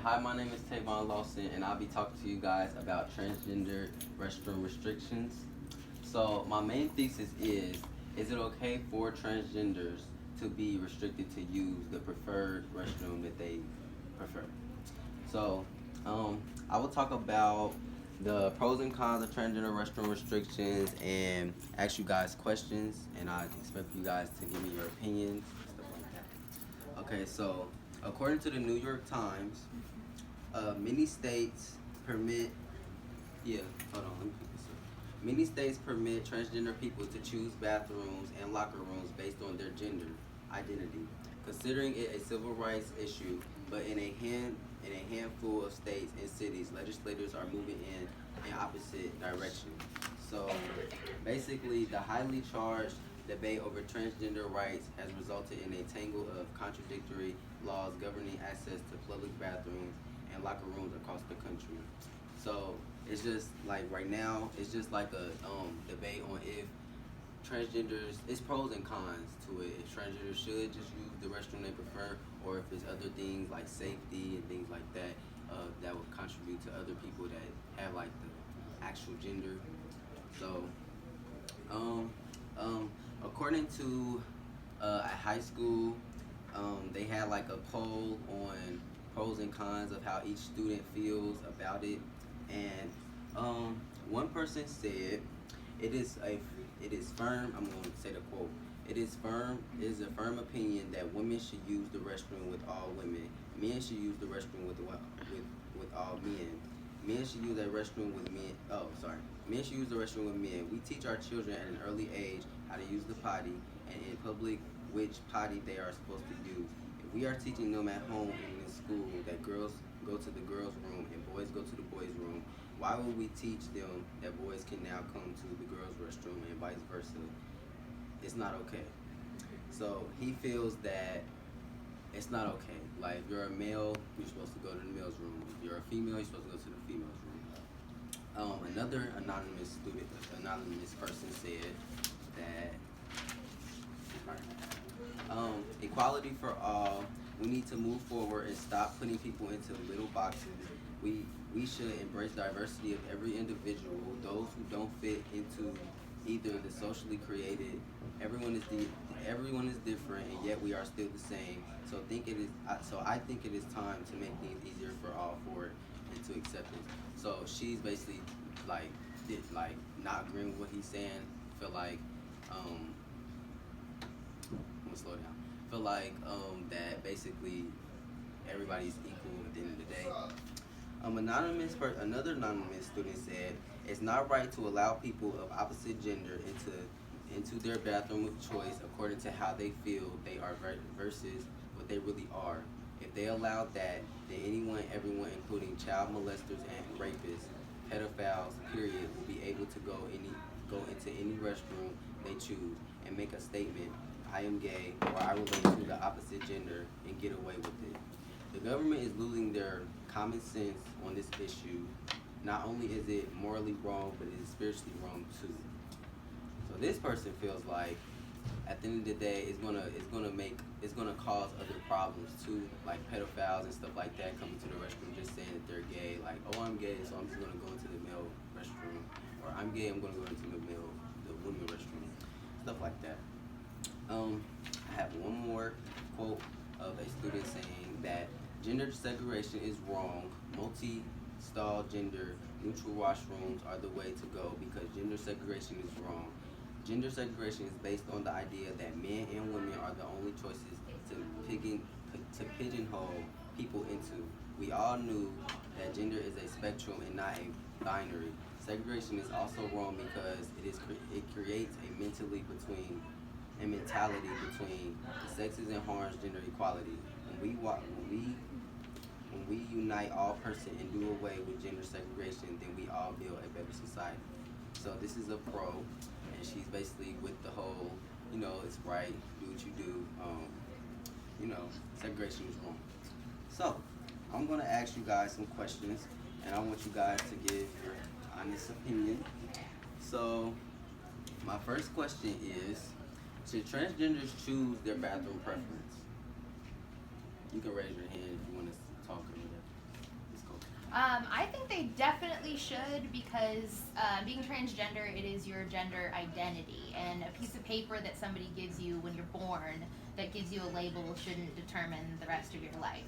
Hi, my name is Tavon Lawson, and I'll be talking to you guys about transgender restroom restrictions. So, my main thesis is it okay for transgenders to be restricted to use the preferred restroom that they prefer? So, I will talk about the pros and cons of transgender restroom restrictions and ask you guys questions, and I expect you guys to give me your opinions, stuff like that. Okay, so according to the New York Times, many states permit, yeah, hold on, let me pick this up. Many states permit transgender people to choose bathrooms and locker rooms based on their gender identity, considering it a civil rights issue. But in a handful of states and cities, legislators are moving in an opposite direction. So basically, the highly charged debate over transgender rights has resulted in a tangle of contradictory laws governing access to public bathrooms and locker rooms across the country. So it's just like right now, it's just like a debate on if transgenders, it's pros and cons to it. If transgenders should just use the restroom they prefer, or if there's other things like safety and things like that that would contribute to other people that have like the actual gender. So, um, according to a high school, they had like a poll on pros and cons of how each student feels about it, and one person said it is a it is firm. I'm going to say the quote. It is a firm opinion that women should use the restroom with all women. Men should use the restroom with all men. Men should use that restroom with men. Oh, sorry. Men should use the restroom with men. We teach our children at an early age how to use the potty and in public which potty they are supposed to use. If we are teaching them at home and in school that girls go to the girls' room and boys go to the boys' room, why would we teach them that boys can now come to the girls' restroom and vice versa? It's not okay. So he feels that it's not okay. Like if you're a male, you're supposed to go to the male's room. If you're a female, you're supposed to go to the female's room. Another anonymous person said that equality for all. We need to move forward and stop putting people into little boxes. We should embrace diversity of every individual. Those who don't fit into either the socially created. Everyone is different, and yet we are still the same. So I think it is time to make things easier for all for it and to accept it. So she's basically like not agreeing with what he's saying. Feel like I'm gonna slow down. Feel like that basically everybody's equal at the end of the day. Another anonymous student said, "It's not right to allow people of opposite gender into their bathroom of choice according to how they feel they are versus what they really are. If they allow that, then everyone, including child molesters and rapists, pedophiles, period, will be able to go into any restroom they choose and make a statement, I am gay, or I relate to the opposite gender, and get away with it. The government is losing their common sense on this issue. Not only is it morally wrong, but it is spiritually wrong too." So this person feels like at the end of the day it's gonna cause other problems too, like pedophiles and stuff like that coming to the restroom just saying that they're gay, like, oh, I'm gay, so I'm just gonna go into the male restroom, or I'm gay, I'm gonna go into the women restroom, stuff like that. I have one more quote of a student saying that gender segregation is wrong. Multi-stall gender neutral washrooms are the way to go because gender segregation is wrong. Gender segregation is based on the idea that men and women are the only choices to pigeonhole people into. We all knew that gender is a spectrum and not a binary. Segregation is also wrong because it creates a mentality between the sexes and harms gender equality. When we unite all person and do away with gender segregation, then we all build a better society. So this is a pro, and she's basically with the whole, it's right, do what you do. Segregation is wrong. So I'm gonna ask you guys some questions, and I want you guys to give your honest opinion. So my first question is, should transgenders choose their bathroom preference? You can raise your hand if you want to talk or whatever. I think they definitely should because being transgender, it is your gender identity. And a piece of paper that somebody gives you when you're born that gives you a label shouldn't determine the rest of your life.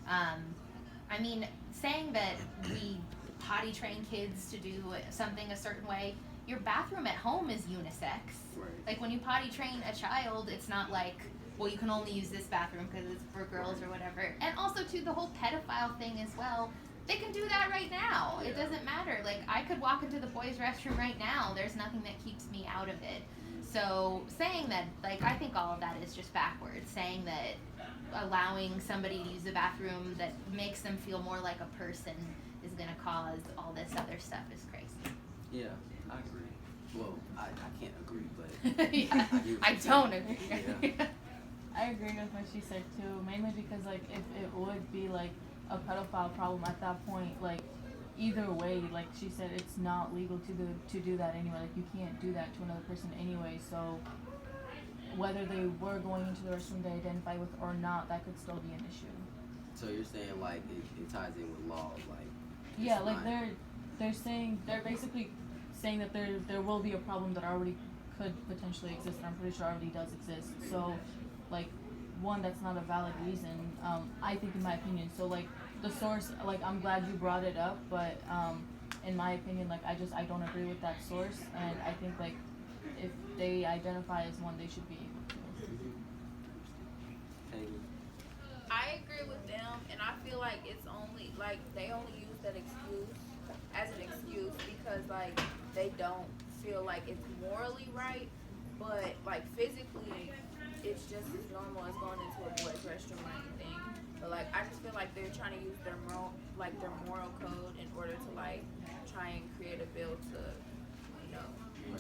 I mean, saying that we potty train kids to do something a certain way, your bathroom at home is unisex. Right. Like when you potty train a child, it's not like, well, you can only use this bathroom because it's for girls or whatever. And also, too, the whole pedophile thing as well. They can do that right now. Yeah. It doesn't matter. Like, I could walk into the boys' restroom right now. There's nothing that keeps me out of it. So, saying that, like, I think all of that is just backwards. Saying that allowing somebody to use the bathroom that makes them feel more like a person is going to cause all this other stuff is crazy. Yeah, I agree. Well, I can't agree, but Yeah, I don't agree. Yeah. I agree with what she said too, mainly because like if it would be like a pedophile problem at that point, like either way, like she said, it's not legal to do that anyway. Like you can't do that to another person anyway. So whether they were going into the restroom they identify with or not, that could still be an issue. So you're saying like it ties in with laws, like Yeah, like not- they're basically saying that there will be a problem that already could potentially exist, and I'm pretty sure already does exist. So like one, that's not a valid reason, I think, in my opinion. So like the source, like I'm glad you brought it up, but in my opinion, like I don't agree with that source, and I think like if they identify as one, they should be able to. Hey, I agree with them, and I feel like it's only like they only use that excuse as an excuse because like they don't feel like it's morally right, but like physically it's just as normal as going into a boys' restroom or anything. But like I just feel like they're trying to use their moral code in order to like try and create a bill to, you know,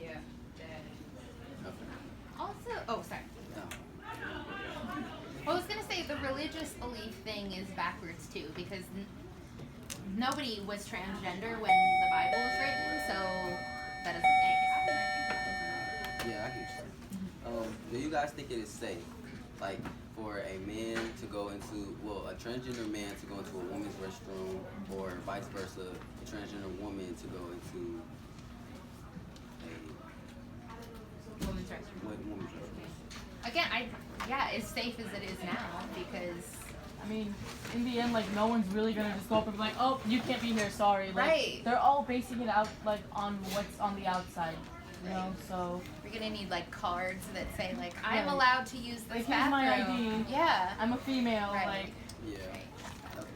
yeah, that. okay. Also, oh, sorry. No. Well, I was gonna say the religious belief thing is backwards too, because nobody was transgender when the Bible was written, so that doesn't. Yeah, I get you. Do you guys think it is safe, like, for a man to go into, well, a transgender man to go into a woman's restroom, or vice versa, a transgender woman to go into a Women's restroom. woman's restroom? Again, as safe as it is now, because I mean, in the end, like no one's really gonna just go up and be like, oh, you can't be here, sorry. Like, Right. They're all basing it out like on what's on the outside, you know. So we're gonna need like cards that say like I'm Right. allowed to use this Like, here's my bathroom. ID. Yeah. I'm a female, Right. like. Yeah. Okay.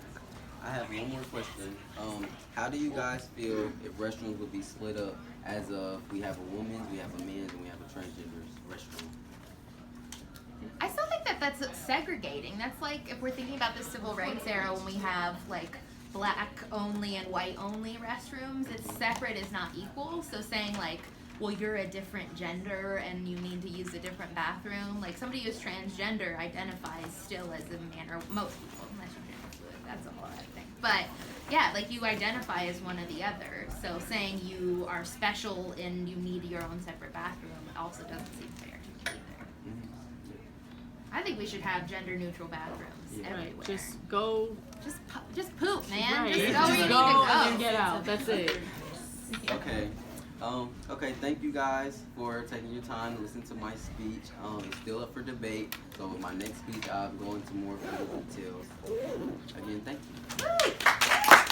I have one more question. How do you guys feel if restrooms would be split up as of we have a woman's, we have a men's, and we have a transgender's restroom? I still think that that's segregating. That's like if we're thinking about the civil rights era when we have like black only and white only restrooms, it's separate is not equal. So saying like, well, you're a different gender and you need to use a different bathroom. Like somebody who's transgender identifies still as a man, or most people, unless you're gender fluid, that's a whole other thing. But yeah, like you identify as one or the other. So saying you are special and you need your own separate bathroom also doesn't seem fair to me either. I think we should have gender neutral bathrooms Yeah. everywhere. Right, just go. Just poop, man. Right. Just go where you need to go go. and then get out. That's it. Okay. Okay, thank you guys for taking your time to listen to my speech. It's still up for debate, so with my next speech, I'll go into more further details. Again, thank you.